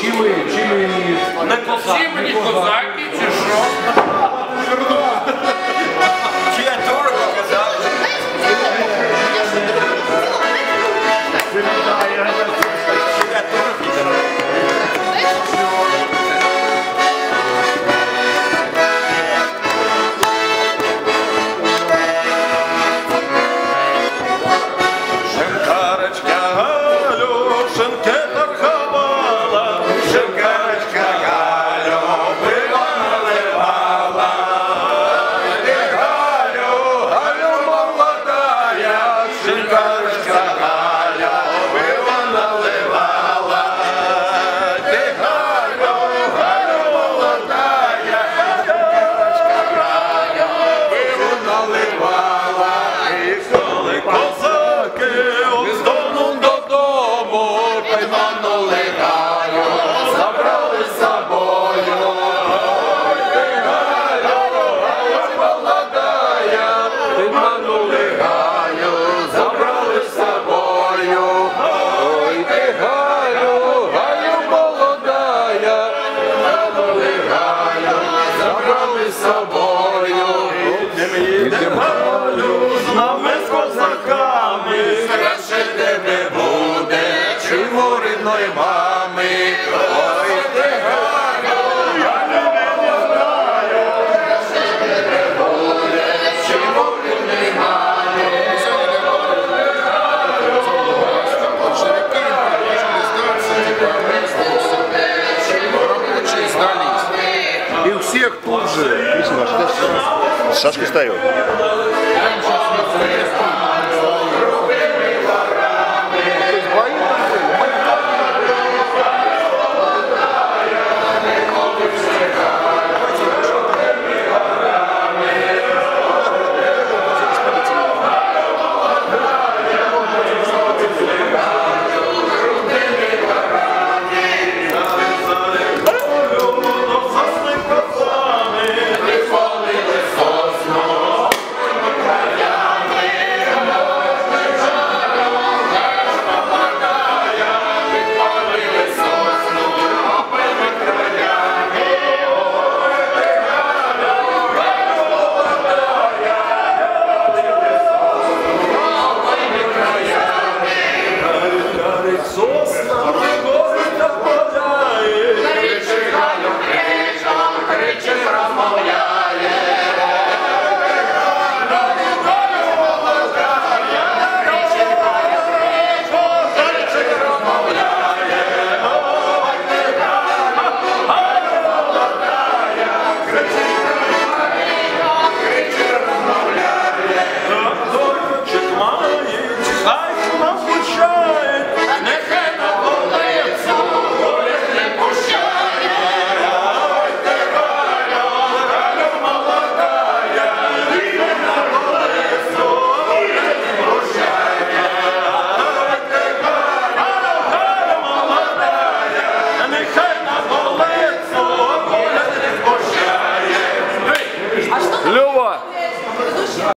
Чи ми Не козаки, мені козаки, чи що? Чи я дура показав? Шинкарочка Галю, шинки торгувала, шинкарочка Галю, пиво наливала. Ти Галю, Галю молодая, шинкарочка Галя, пиво наливала. Ти Галю, Галю молодая, шинкарочка Галя, пиво наливала. І коли козаки оздону додому, пойманули Галю, забрали з собою. Ой, ти Галю, Галю молодая, пойманули Галю, забрали з собою. Ой, ти Галю, Галю молодая, пойманули Галю, забрали з собою. Ідемо, Галю, з нами з козаками, краще тебе буде, чим у рідної мами. Ой, ти Галю, я не знаю, краще тебе буде, чим у рідної мами. И у всех тут же. Сашка ставил. Я